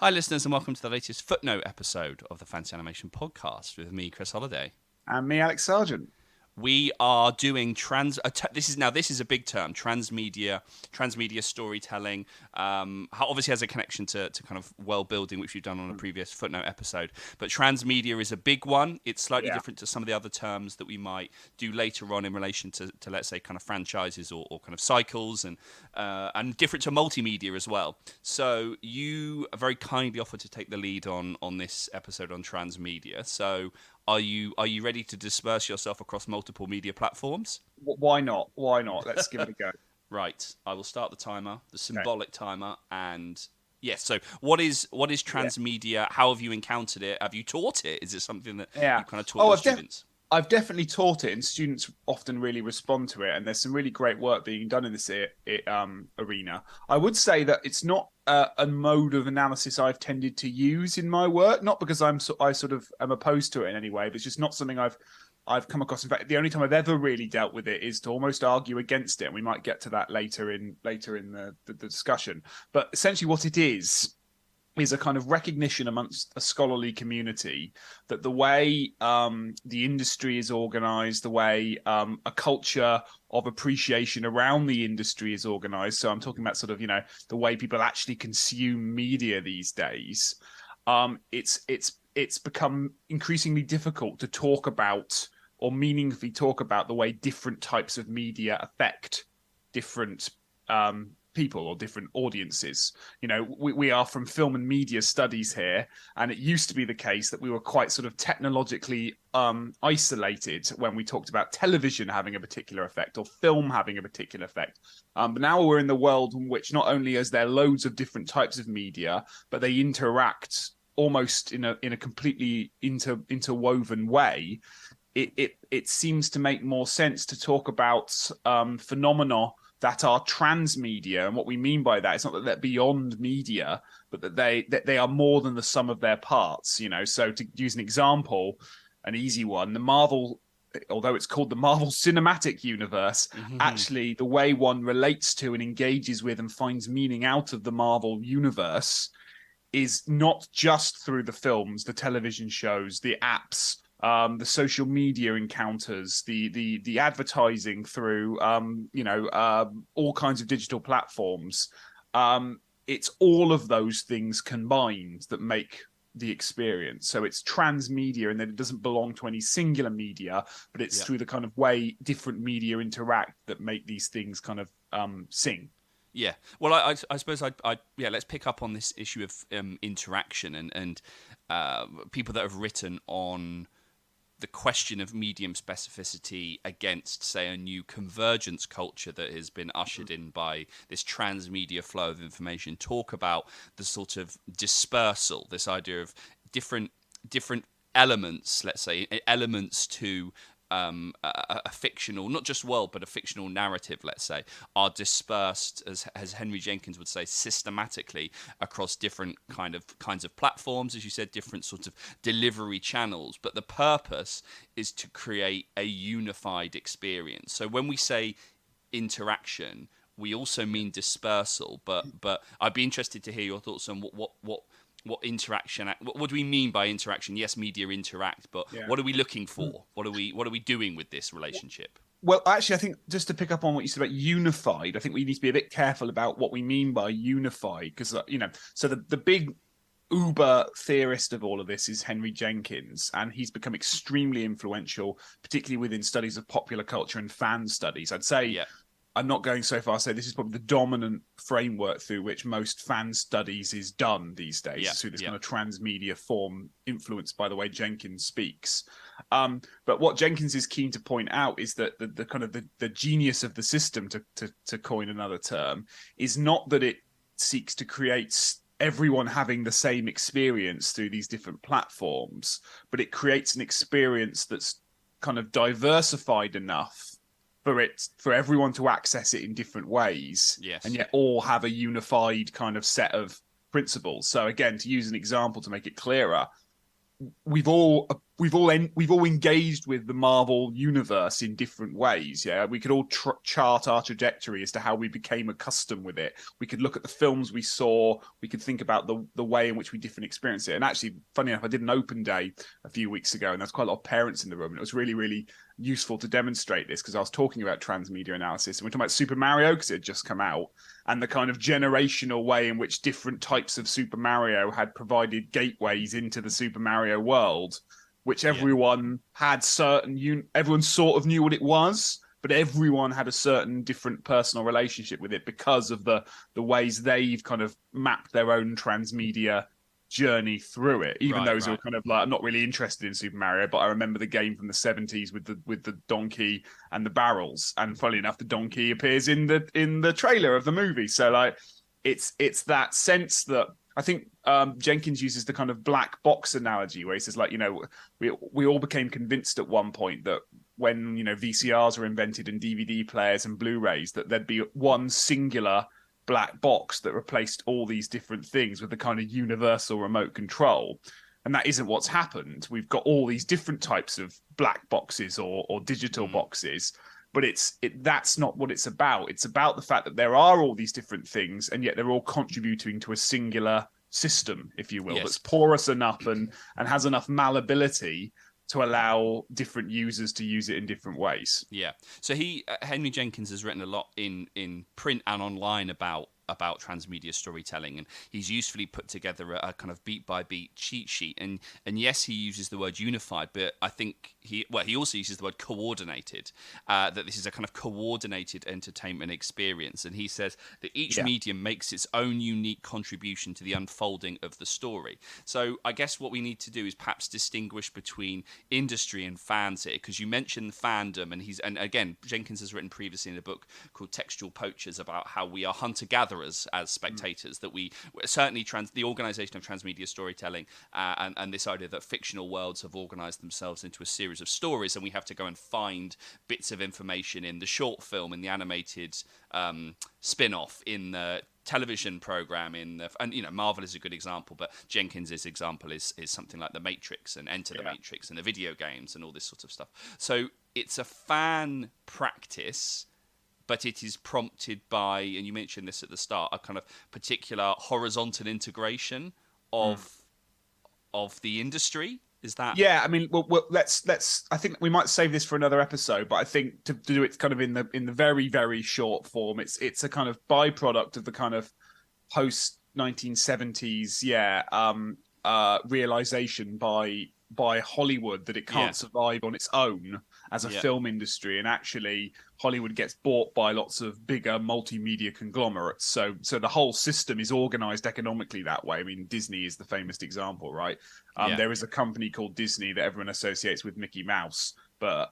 Hi, listeners, and welcome to the latest Footnote episode of the Fancy Animation Podcast with me, Chris Holliday. And me, Alex Sargent. We are doing this is a big term, transmedia storytelling. Obviously has a connection to kind of world building, which we've done on a previous Footnote episode. But transmedia is a big one. It's slightly different to some of the other terms that we might do later on in relation to let's say kind of franchises or kind of cycles, and different to multimedia as well. So you very kindly offered to take the lead on this episode on transmedia. So Are you ready to disperse yourself across multiple media platforms? Why not? Why not? Let's give it a go. Right. I will start the timer, the symbolic timer, and yes. So, what is transmedia? How have you encountered it? Have you taught it? Is it something that you kind of taught your students? I've definitely taught it, and students often really respond to it. And there's some really great work being done in this arena. I would say that it's not a mode of analysis I've tended to use in my work, not because I sort of am opposed to it in any way, but it's just not something I've come across. In fact, the only time I've ever really dealt with it is to almost argue against it. And we might get to that later in the discussion. But essentially, what it is a kind of recognition amongst a scholarly community that the way the industry is organized, the way a culture of appreciation around the industry is organized. So I'm talking about sort of, the way people actually consume media these days. It's become increasingly difficult to talk about or meaningfully talk about the way different types of media affect different people or different audiences. We are from film and media studies here, and it used to be the case that we were quite sort of technologically isolated when we talked about television having a particular effect or film having a particular effect. But now we're in the world in which not only is there loads of different types of media, but they interact almost in a completely interwoven way. It seems to make more sense to talk about phenomena that are transmedia, and what we mean by that is not that they're beyond media, but that they are more than the sum of their parts. So to use an example, an easy one, the Marvel, although it's called the Marvel Cinematic Universe, actually the way one relates to and engages with and finds meaning out of the Marvel universe is not just through the films, the television shows, the apps, the social media encounters, the advertising through all kinds of digital platforms. It's all of those things combined that make the experience. So it's transmedia, and that it doesn't belong to any singular media, but it's through the kind of way different media interact that make these things kind of sing. Yeah. Well, I suppose let's pick up on this issue of interaction and people that have written on the question of medium specificity against, say, a new convergence culture that has been ushered in by this transmedia flow of information, talk about the sort of dispersal, this idea of different elements, let's say, elements to a fictional, not just world, but a fictional narrative, let's say, are dispersed, as Henry Jenkins would say, systematically across different kinds of platforms, as you said, different sorts of delivery channels. But the purpose is to create a unified experience. So when we say interaction, we also mean dispersal. But I'd be interested to hear your thoughts on what interaction, what do we mean by interaction? Yes, media interact, but what are we looking for? What are we doing with this relationship? Well, actually, I think just to pick up on what you said about unified, I think we need to be a bit careful about what we mean by unified, because so the big uber theorist of all of this is Henry Jenkins, and he's become extremely influential, particularly within studies of popular culture and fan studies. I'd say I'm not going so far as to say this is probably the dominant framework through which most fan studies is done these days, through this kind of transmedia form influenced by the way Jenkins speaks. But what Jenkins is keen to point out is that the kind of the genius of the system, to coin another term, is not that it seeks to create everyone having the same experience through these different platforms, but it creates an experience that's kind of diversified enough for everyone to access it in different ways, and yet all have a unified kind of set of principles. So again, to use an example to make it clearer, we've all we've all engaged with the Marvel universe in different ways. Yeah, we could all chart our trajectory as to how we became accustomed with it. We could look at the films we saw. We could think about the way in which we different experience it. And actually, funny enough, I did an open day a few weeks ago, and there's quite a lot of parents in the room, and it was really, really useful to demonstrate this because I was talking about transmedia analysis, and we're talking about Super Mario because it had just come out, and the kind of generational way in which different types of Super Mario had provided gateways into the Super Mario world, which everyone had everyone sort of knew what it was, but everyone had a certain different personal relationship with it because of the ways they've kind of mapped their own transmedia journey through it. Even those who are kind of like, I'm not really interested in Super Mario, but I remember the game from the 70s with the donkey and the barrels. And funnily enough, the donkey appears in the trailer of the movie. So like, it's that sense that I think Jenkins uses the kind of black box analogy where he says, like, you know, we all became convinced at one point that when, you know, VCRs were invented and DVD players and Blu-rays, that there'd be one singular black box that replaced all these different things with the kind of universal remote control. And that isn't what's happened. We've got all these different types of black boxes or digital boxes, but that's not what it's about. It's about the fact that there are all these different things, and yet they're all contributing to a singular system, if you will, that's porous enough and has enough malleability to allow different users to use it in different ways. Yeah. So Henry Jenkins has written a lot in print and online about transmedia storytelling, and he's usefully put together a kind of beat by beat cheat sheet. And yes, he uses the word unified, but I think he also uses the word coordinated. That this is a kind of coordinated entertainment experience, and he says that each medium makes its own unique contribution to the unfolding of the story. So I guess what we need to do is perhaps distinguish between industry and fans here, because you mentioned fandom, and again, Jenkins has written previously in a book called Textual Poachers about how we are hunter-gatherers as spectators, that we certainly the organization of transmedia storytelling and this idea that fictional worlds have organized themselves into a series of stories, and we have to go and find bits of information in the short film, in the animated spin-off, in the television program, and you know, Marvel is a good example, but Jenkins's example is something like The Matrix and Enter the Matrix and the video games and all this sort of stuff. So it's a fan practice, but it is prompted by, and you mentioned this at the start, a kind of particular horizontal integration of the industry. Is that? Yeah, I mean, well, let's. I think we might save this for another episode, but I think to do it kind of in the very, very short form, it's a kind of byproduct of the kind of post 1970s, realization by Hollywood that it can't survive on its own as a film industry, and actually Hollywood gets bought by lots of bigger multimedia conglomerates. So the whole system is organized economically that way. I mean, Disney is the famous example, right? There is a company called Disney that everyone associates with Mickey Mouse, but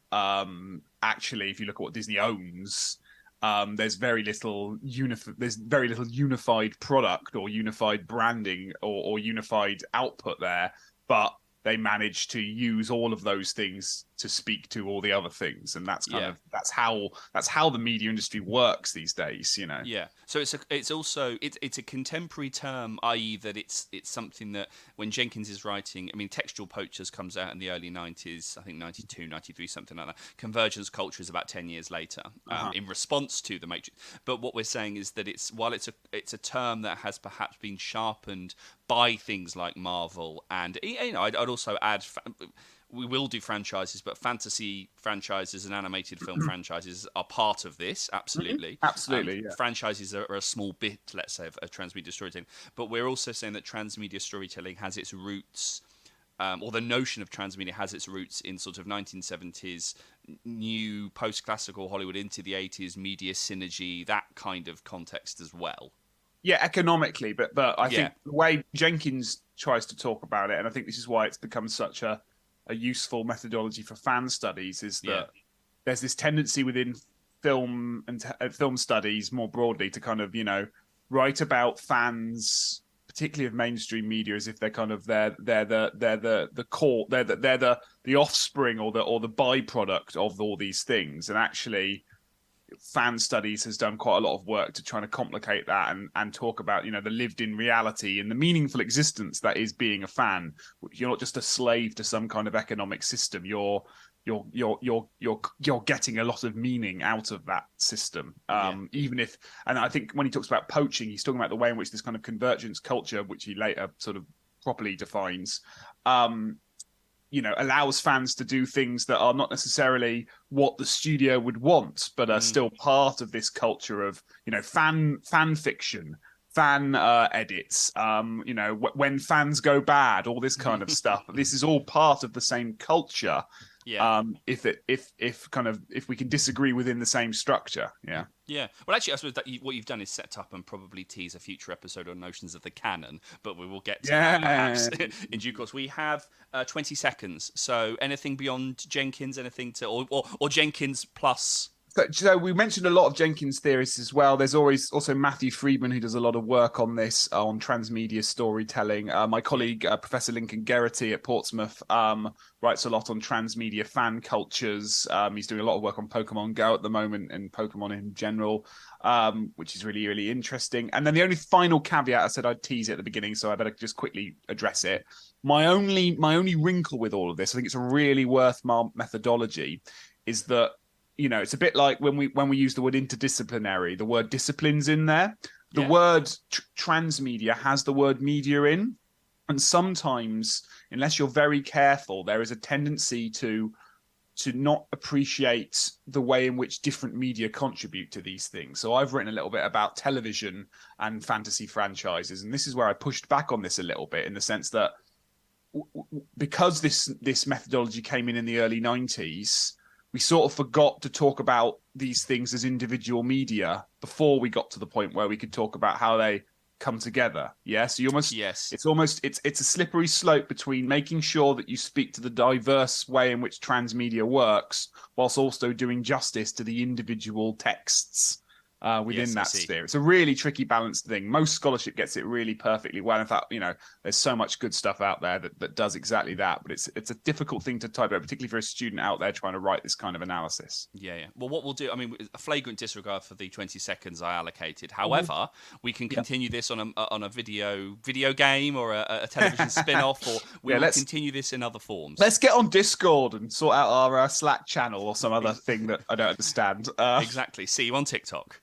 actually, if you look at what Disney owns, there's very little unified product or unified branding or unified output there, but they manage to use all of those things to speak to all the other things, and that's kind of that's how the media industry works these days, you know. Yeah. So it's also a contemporary term, i.e. that it's something that when Jenkins is writing, I mean, Textual Poachers comes out in the early 90s, I think 92, 93, something like that. Convergence Culture is about 10 years later, in response to the Matrix. But what we're saying is that while it's a term that has perhaps been sharpened by things like Marvel, and you know, I'd also add. We will do franchises, but fantasy franchises and animated film franchises are part of this. Absolutely. Absolutely. Franchises are a small bit, let's say, of transmedia storytelling. But we're also saying that transmedia storytelling has its roots, or the notion of transmedia has its roots in sort of 1970s, new post-classical Hollywood into the 80s, media synergy, that kind of context as well. Yeah, economically, but I think the way Jenkins tries to talk about it, and I think this is why it's become such a useful methodology for fan studies, is that there's this tendency within film and film studies more broadly to kind of, you know, write about fans, particularly of mainstream media, as if they're kind of they're the core, they're the offspring or the byproduct of all these things, and actually fan studies has done quite a lot of work to try to complicate that and talk about, the lived in reality and the meaningful existence that is being a fan. You're not just a slave to some kind of economic system. You're getting a lot of meaning out of that system. Even if, and I think when he talks about poaching, he's talking about the way in which this kind of convergence culture, which he later sort of properly defines, allows fans to do things that are not necessarily what the studio would want, but are still part of this culture of, fan fiction, fan edits, when fans go bad, all this kind of stuff. This is all part of the same culture. Yeah. If we can disagree within the same structure. Yeah. Yeah. Well, actually, I suppose that what you've done is set up and probably tease a future episode on notions of the canon, but we will get to that perhaps in due course. We have 20 seconds. So anything beyond Jenkins, anything to, or Jenkins plus. So we mentioned a lot of Jenkins theorists as well. There's always also Matthew Friedman, who does a lot of work on this, on transmedia storytelling. My colleague, Professor Lincoln Geraghty at Portsmouth, writes a lot on transmedia fan cultures. He's doing a lot of work on Pokemon Go at the moment and Pokemon in general, which is really, really interesting. And then the only final caveat, I said I'd tease it at the beginning, so I better just quickly address it. My only wrinkle with all of this, I think it's a really worthwhile methodology, is that it's a bit like when we use the word interdisciplinary, the word disciplines in there. The word transmedia has the word media in. And sometimes, unless you're very careful, there is a tendency to not appreciate the way in which different media contribute to these things. So I've written a little bit about television and fantasy franchises. And this is where I pushed back on this a little bit, in the sense that because this methodology came in the early 90s, we sort of forgot to talk about these things as individual media before we got to the point where we could talk about how they come together. Yeah. So it's a slippery slope between making sure that you speak to the diverse way in which transmedia works, whilst also doing justice to the individual texts within that sphere. It's a really tricky balanced thing. Most scholarship gets it really perfectly well. In fact, there's so much good stuff out there that does exactly that. But it's a difficult thing to type out, particularly for a student out there trying to write this kind of analysis. Yeah. Well, what we'll do, a flagrant disregard for the 20 seconds I allocated. However, we can continue this on a video game or a television spin-off, or we'll continue this in other forms. Let's get on Discord and sort out our Slack channel or some other thing that I don't understand. Exactly. See you on TikTok.